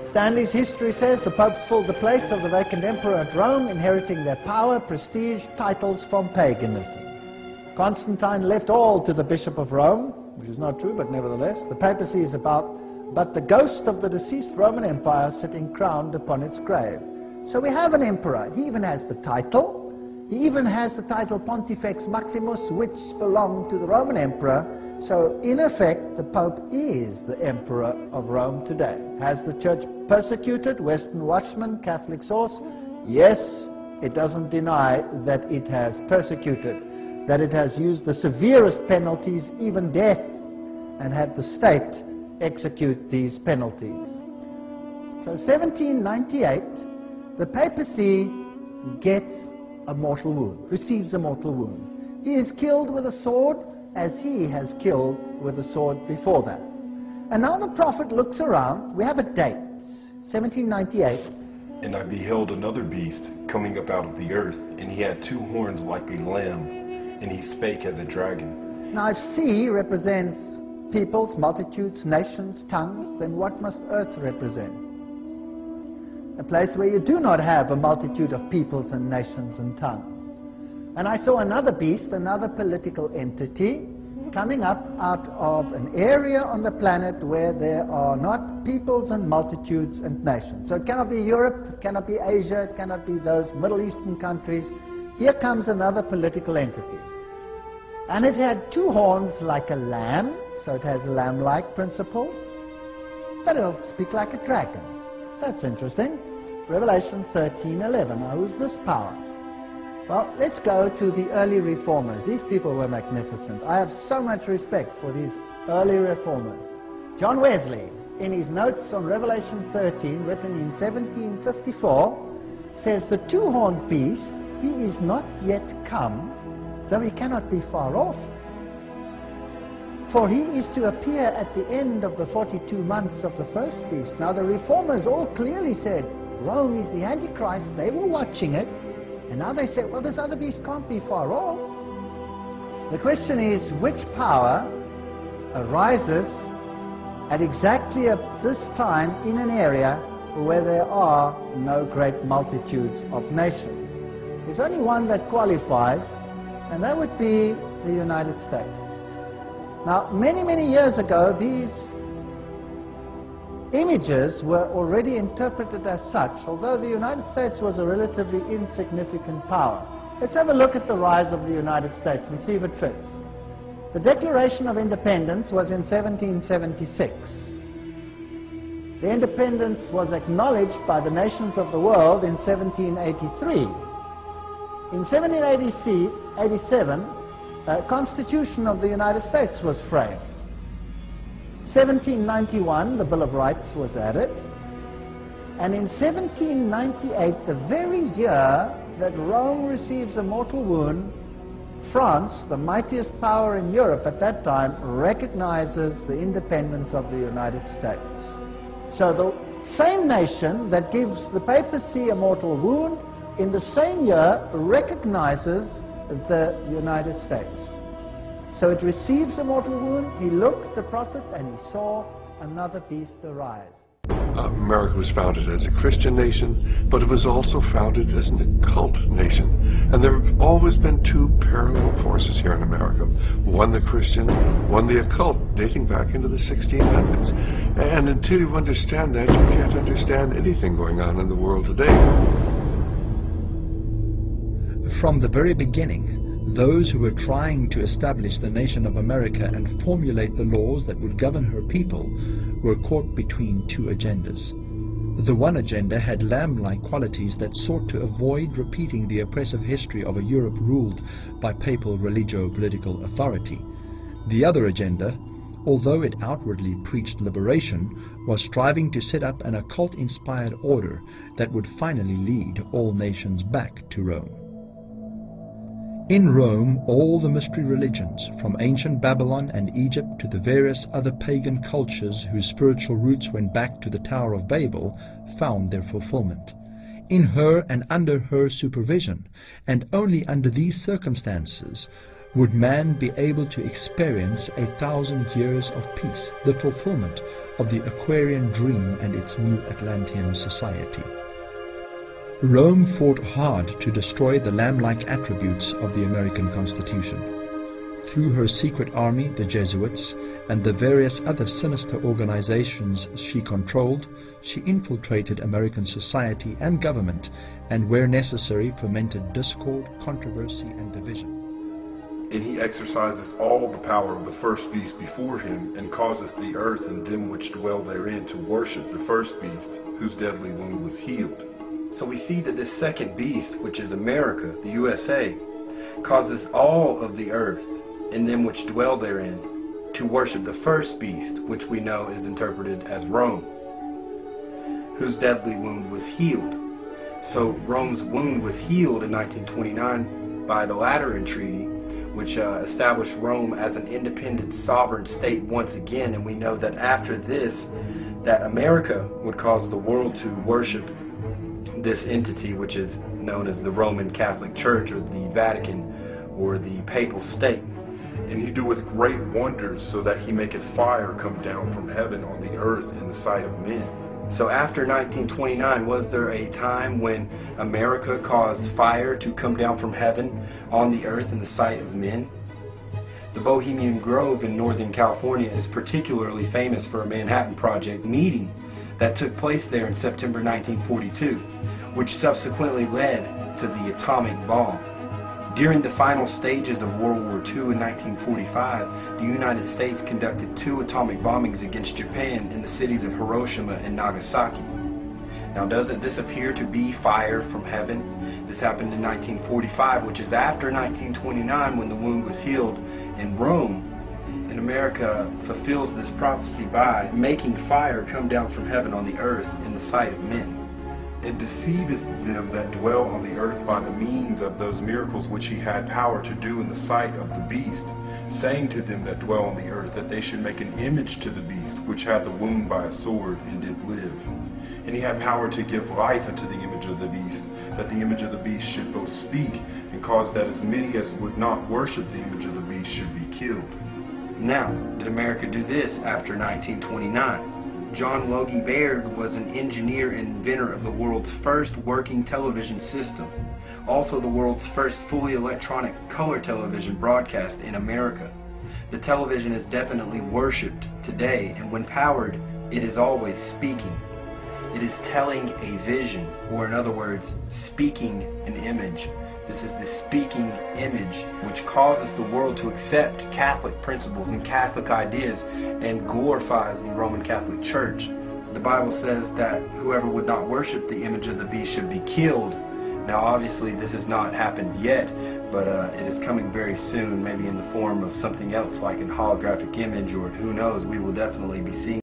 Stanley's history says the popes filled the place of the vacant emperor at Rome, inheriting their power, prestige, titles from paganism. Constantine left all to the Bishop of Rome, which is not true, but nevertheless, the papacy is about but the ghost of the deceased Roman Empire sitting crowned upon its grave. So we have an emperor. He even has the title. He even has the title Pontifex Maximus, which belonged to the Roman emperor. So in effect, the Pope is the emperor of Rome today. Has the church persecuted? Western Watchman, Catholic source? Yes, it doesn't deny that it has persecuted, that it has used the severest penalties, even death, and had the state execute these penalties. So 1798, the papacy gets a mortal wound, receives a mortal wound. He is killed with a sword, as he has killed with a sword before that. And now the prophet looks around. We have a date, 1798. And I beheld another beast coming up out of the earth, and he had two horns like a lamb, and he spake as a dragon. Now if sea represents peoples, multitudes, nations, tongues, then what must earth represent? A place where you do not have a multitude of peoples and nations and tongues. And I saw another beast, another political entity, coming up out of an area on the planet where there are not peoples and multitudes and nations. So it cannot be Europe, it cannot be Asia, it cannot be those Middle Eastern countries. Here comes another political entity. And it had two horns like a lamb, so it has lamb-like principles, but it'll speak like a dragon. That's interesting. Revelation 13:11. Now, who's this power? Well, let's go to the early reformers. These people were magnificent. I have so much respect for these early reformers. John Wesley, in his notes on Revelation 13, written in 1754, says, the two-horned beast, he is not yet come, though he cannot be far off. For he is to appear at the end of the 42 months of the first beast. Now the reformers all clearly said, Rome is the Antichrist. They were watching it. And now they say, well, this other beast can't be far off. The question is, which power arises at exactly this time in an area where there are no great multitudes of nations? There's only one that qualifies, and that would be the United States. Now, many, many years ago, these images were already interpreted as such, although the United States was a relatively insignificant power. Let's have a look at the rise of the United States and see if it fits. The Declaration of Independence was in 1776. The independence was acknowledged by the nations of the world in 1783. In 1787, a Constitution of the United States was framed. 1791, the Bill of Rights was added. And in 1798, the very year that Rome receives a mortal wound, France, the mightiest power in Europe at that time, recognizes the independence of the United States. So the same nation that gives the papacy a mortal wound, in the same year recognizes the United States. So it receives a mortal wound. He looked, the prophet, and he saw another beast arise. America was founded as a Christian nation, but it was also founded as an occult nation. And there have always been two parallel forces here in America. One the Christian, one the occult, dating back into the 1600s. And until you understand that, you can't understand anything going on in the world today. From the very beginning, those who were trying to establish the nation of America and formulate the laws that would govern her people were caught between two agendas. The one agenda had lamb-like qualities that sought to avoid repeating the oppressive history of a Europe ruled by papal religio-political authority. The other agenda, although it outwardly preached liberation, was striving to set up an occult-inspired order that would finally lead all nations back to Rome. In Rome, all the mystery religions, from ancient Babylon and Egypt to the various other pagan cultures whose spiritual roots went back to the Tower of Babel, found their fulfillment. In her and under her supervision, and only under these circumstances, would man be able to experience 1,000 years of peace, the fulfillment of the Aquarian dream and its new Atlantean society. Rome fought hard to destroy the lamb-like attributes of the American Constitution. Through her secret army, the Jesuits, and the various other sinister organizations she controlled, she infiltrated American society and government, and where necessary fomented discord, controversy, and division. And he exercises all the power of the first beast before him, and causeth the earth and them which dwell therein to worship the first beast, whose deadly wound was healed. So we see that this second beast, which is America, the USA, causes all of the earth and them which dwell therein to worship the first beast, which we know is interpreted as Rome, whose deadly wound was healed. So Rome's wound was healed in 1929 by the Lateran Treaty, which established Rome as an independent sovereign state once again. And we know that after this, that America would cause the world to worship this entity, which is known as the Roman Catholic Church, or the Vatican, or the Papal State. And he doeth great wonders, so that he maketh fire come down from heaven on the earth in the sight of men. So after 1929, was there a time when America caused fire to come down from heaven on the earth in the sight of men? The Bohemian Grove in Northern California is particularly famous for a Manhattan Project meeting that took place there in September 1942, which subsequently led to the atomic bomb. During the final stages of World War II in 1945, the United States conducted 2 atomic bombings against Japan in the cities of Hiroshima and Nagasaki. Now, doesn't this appear to be fire from heaven? This happened in 1945, which is after 1929, when the wound was healed in Rome. And America fulfills this prophecy by making fire come down from heaven on the earth in the sight of men. And deceiveth them that dwell on the earth by the means of those miracles which he had power to do in the sight of the beast, saying to them that dwell on the earth that they should make an image to the beast, which had the wound by a sword, and did live. And he had power to give life unto the image of the beast, that the image of the beast should both speak, and cause that as many as would not worship the image of the beast should be killed. Now, did America do this after 1929? John Logie Baird was an engineer and inventor of the world's first working television system, also the world's first fully electronic color television broadcast in America. The television is definitely worshipped today, and when powered, it is always speaking. It is telling a vision, or in other words, speaking an image. This is the speaking image, which causes the world to accept Catholic principles and Catholic ideas and glorifies the Roman Catholic Church. The Bible says that whoever would not worship the image of the beast should be killed. Now, obviously, this has not happened yet, but it is coming very soon, maybe in the form of something else like a holographic image, or who knows, we will definitely be seeing